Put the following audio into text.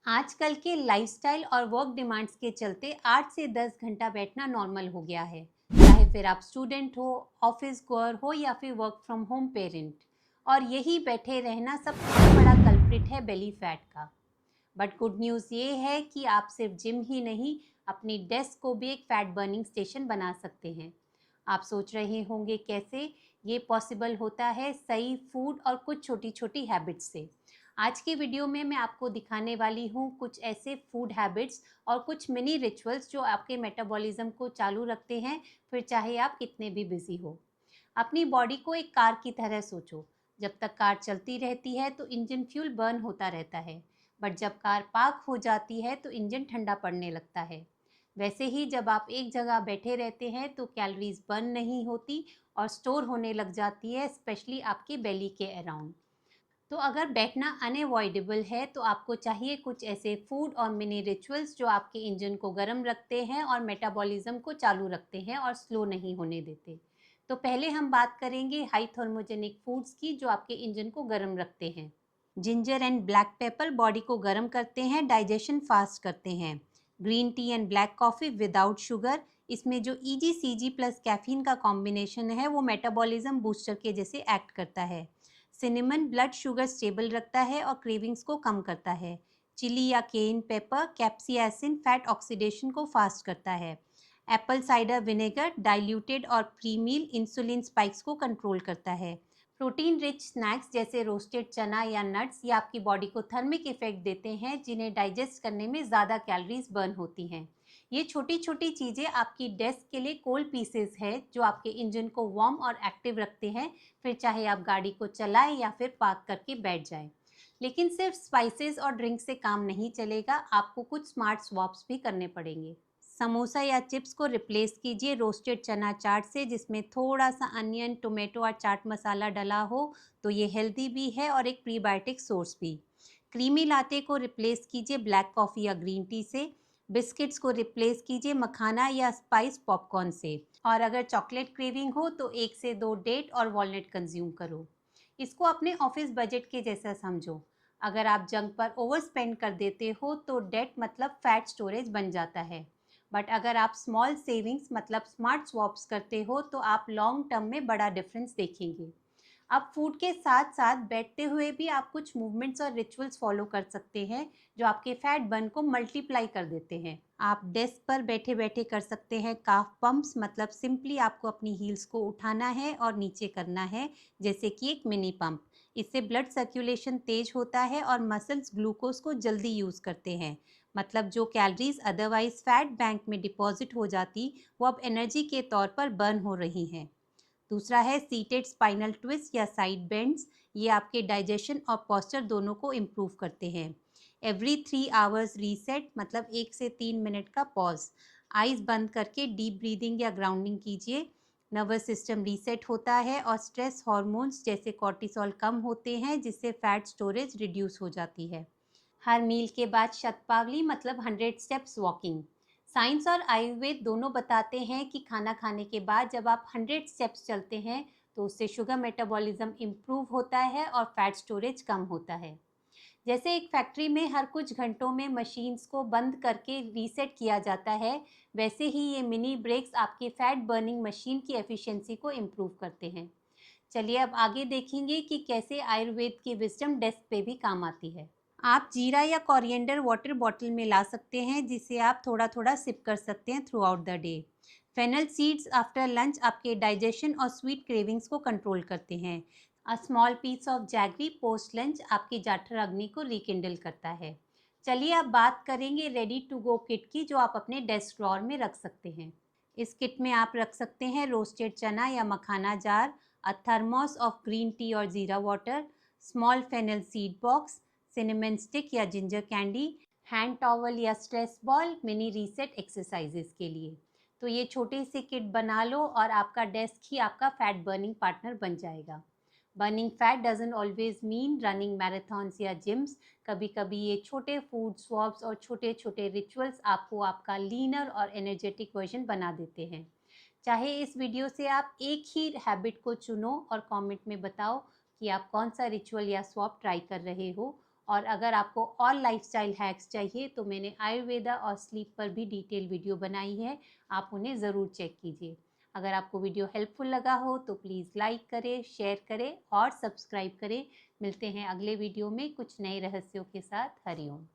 आजकल के लाइफस्टाइल और वर्क डिमांड्स के चलते 8 से 10 घंटा बैठना नॉर्मल हो गया है। चाहे फिर आप स्टूडेंट हो, ऑफिस गोअर हो या फिर वर्क फ्रॉम होम पेरेंट। और यही बैठे रहना सबसे बड़ा कल्प्रिट है बेली फैट का। बट गुड न्यूज़ ये है कि आप सिर्फ जिम ही नहीं, अपनी डेस्क को भी एक फैट बर्निंग स्टेशन बना सकते हैं। आप सोच रहे होंगे कैसे ये पॉसिबल होता है, सही फूड और कुछ छोटी छोटी हैबिट्स से। आज की वीडियो में मैं आपको दिखाने वाली हूँ कुछ ऐसे फूड हैबिट्स और कुछ मिनी रिचुअल्स जो आपके मेटाबॉलिज्म को चालू रखते हैं, फिर चाहे आप कितने भी बिजी हो। अपनी बॉडी को एक कार की तरह सोचो। जब तक कार चलती रहती है तो इंजन फ्यूल बर्न होता रहता है, बट जब कार पार्क हो जाती है तो इंजन ठंडा पड़ने लगता है। वैसे ही जब आप एक जगह बैठे रहते हैं तो कैलोरीज बर्न नहीं होती और स्टोर होने लग जाती है, स्पेशली आपके बेली के अराउंड। तो अगर बैठना अनएवॉइडेबल है तो आपको चाहिए कुछ ऐसे फूड और मिनी रिचुअल्स जो आपके इंजन को गर्म रखते हैं और मेटाबॉलिज्म को चालू रखते हैं और स्लो नहीं होने देते। तो पहले हम बात करेंगे हाई थर्मोजेनिक फूड्स की जो आपके इंजन को गर्म रखते हैं। Ginger and black pepper body को गर्म करते हैं, डाइजेशन फास्ट करते हैं। Green tea and black coffee without sugar, इसमें जो EGCG प्लस कैफीन का कॉम्बिनेशन है वो मेटाबॉलिज्म बूस्टर के जैसे एक्ट करता है। सिनेमन ब्लड शुगर स्टेबल रखता है और क्रेविंग्स को कम करता है। चिली या केन पेपर कैप्सियासिन फैट ऑक्सीडेशन को फास्ट करता है। एप्पल साइडर विनेगर डाइल्यूटेड और प्री मील इंसुलिन स्पाइक्स को कंट्रोल करता है। प्रोटीन रिच स्नैक्स जैसे रोस्टेड चना या नट्स ये आपकी बॉडी को थर्मिक इफेक्ट देते हैं, जिन्हें डाइजेस्ट करने में ज़्यादा कैलोरीज बर्न होती हैं। ये छोटी छोटी चीज़ें आपकी डेस्क के लिए कोल्ड पीसेस है जो आपके इंजन को वार्म और एक्टिव रखते हैं, फिर चाहे आप गाड़ी को चलाएं या फिर पार्क करके बैठ जाएं। लेकिन सिर्फ स्पाइसेस और ड्रिंक से काम नहीं चलेगा, आपको कुछ स्मार्ट स्वॉप्स भी करने पड़ेंगे। समोसा या चिप्स को रिप्लेस कीजिए रोस्टेड चना चाट से, जिसमें थोड़ा सा अनियन, टोमेटो और चाट मसाला डला हो। तो ये हेल्दी भी है और एक प्रीबायोटिक सोर्स भी। क्रीमी लाटे को रिप्लेस कीजिए ब्लैक कॉफ़ी या ग्रीन टी से। बिस्किट्स को रिप्लेस कीजिए मखाना या स्पाइस पॉपकॉर्न से। और अगर चॉकलेट क्रेविंग हो तो 1 से 2 डेट और वॉलनट कंज्यूम करो। इसको अपने ऑफिस बजट के जैसा समझो। अगर आप जंक पर ओवर स्पेंड कर देते हो तो डेट मतलब फैट स्टोरेज बन जाता है। बट अगर आप स्मॉल सेविंग्स मतलब स्मार्ट स्वॉप्स करते हो तो आप लॉन्ग टर्म में बड़ा डिफरेंस देखेंगे। अब फूड के साथ साथ बैठते हुए भी आप कुछ मूवमेंट्स और रिचुअल्स फॉलो कर सकते हैं जो आपके फैट बर्न को मल्टीप्लाई कर देते हैं। आप डेस्क पर बैठे बैठे कर सकते हैं काफ पंप्स, मतलब सिंपली आपको अपनी हील्स को उठाना है और नीचे करना है, जैसे कि एक मिनी पंप। इससे ब्लड सर्कुलेशन तेज होता है और मसल्स ग्लूकोज को जल्दी यूज़ करते हैं। मतलब जो कैलोरीज अदरवाइज फैट बैंक में डिपॉजिट हो जाती, वो अब एनर्जी के तौर पर बर्न हो रही हैं। दूसरा है सीटेड स्पाइनल ट्विस्ट या साइड बेंड्स। ये आपके डाइजेशन और पोस्चर दोनों को इम्प्रूव करते हैं। एवरी 3 आवर्स रीसेट, मतलब 1 से 3 मिनट का पॉज। आइज बंद करके डीप ब्रीदिंग या ग्राउंडिंग कीजिए। नर्वस सिस्टम रीसेट होता है और स्ट्रेस हार्मोन्स जैसे कॉर्टिसोल कम होते हैं, जिससे फैट स्टोरेज रिड्यूस हो जाती है। हर मील के बाद शतपावली मतलब 100 स्टेप्स वॉकिंग। साइंस और आयुर्वेद दोनों बताते हैं कि खाना खाने के बाद जब आप 100 स्टेप्स चलते हैं तो उससे शुगर मेटाबॉलिज्म इम्प्रूव होता है और फैट स्टोरेज कम होता है। जैसे एक फैक्ट्री में हर कुछ घंटों में मशीन्स को बंद करके रीसेट किया जाता है, वैसे ही ये मिनी ब्रेक्स आपके फैट बर्निंग मशीन की एफिशिएंसी को इम्प्रूव करते हैं। चलिए अब आगे देखेंगे कि कैसे आयुर्वेद की विजडम डेस्क पे भी काम आती है। आप जीरा या कोरिएंडर वाटर बॉटल में ला सकते हैं, जिसे आप थोड़ा थोड़ा सिप कर सकते हैं throughout the day. Fennel seeds after lunch आपके डाइजेशन और स्वीट क्रेविंग्स को कंट्रोल करते हैं। A small piece of jaggery post lunch आपकी जाठर अग्नि को रिकिंडल करता है। चलिए अब बात करेंगे रेडी टू गो किट की, जो आप अपने डेस्क ड्रॉर में रख सकते हैं। इस किट में आप रख सकते हैं रोस्टेड चना या makhana jar, a thermos of green tea और jeera water, small fennel seed box, cinnamon stick या जिंजर कैंडी, हैंड टॉवल या stress ball mini reset exercises के लिए। तो ये छोटी सी किट बना लो और आपका डेस्क ही आपका फैट बर्निंग पार्टनर बन जाएगा। Burning fat doesn't always mean running marathons या जिम्स। कभी कभी ये छोटे फूड स्वॉप्स और छोटे छोटे रिचुअल्स आपको आपका लीनर और एनर्जेटिक वर्जन बना देते हैं। चाहे इस वीडियो से आप एक ही हैबिट को चुनो और कमेंट में बताओ कि आप कौन सा रिचुअल या स्वॉप ट्राई कर रहे हो और अगर आपको और लाइफस्टाइल हैक्स चाहिए तो मैंने आयुर्वेदा और स्लीप पर भी डिटेल वीडियो बनाई है, आप उन्हें ज़रूर चेक कीजिए। अगर आपको वीडियो हेल्पफुल लगा हो तो प्लीज़ लाइक करें, शेयर करें और सब्सक्राइब करें। मिलते हैं अगले वीडियो में कुछ नए रहस्यों के साथ। हरिओम।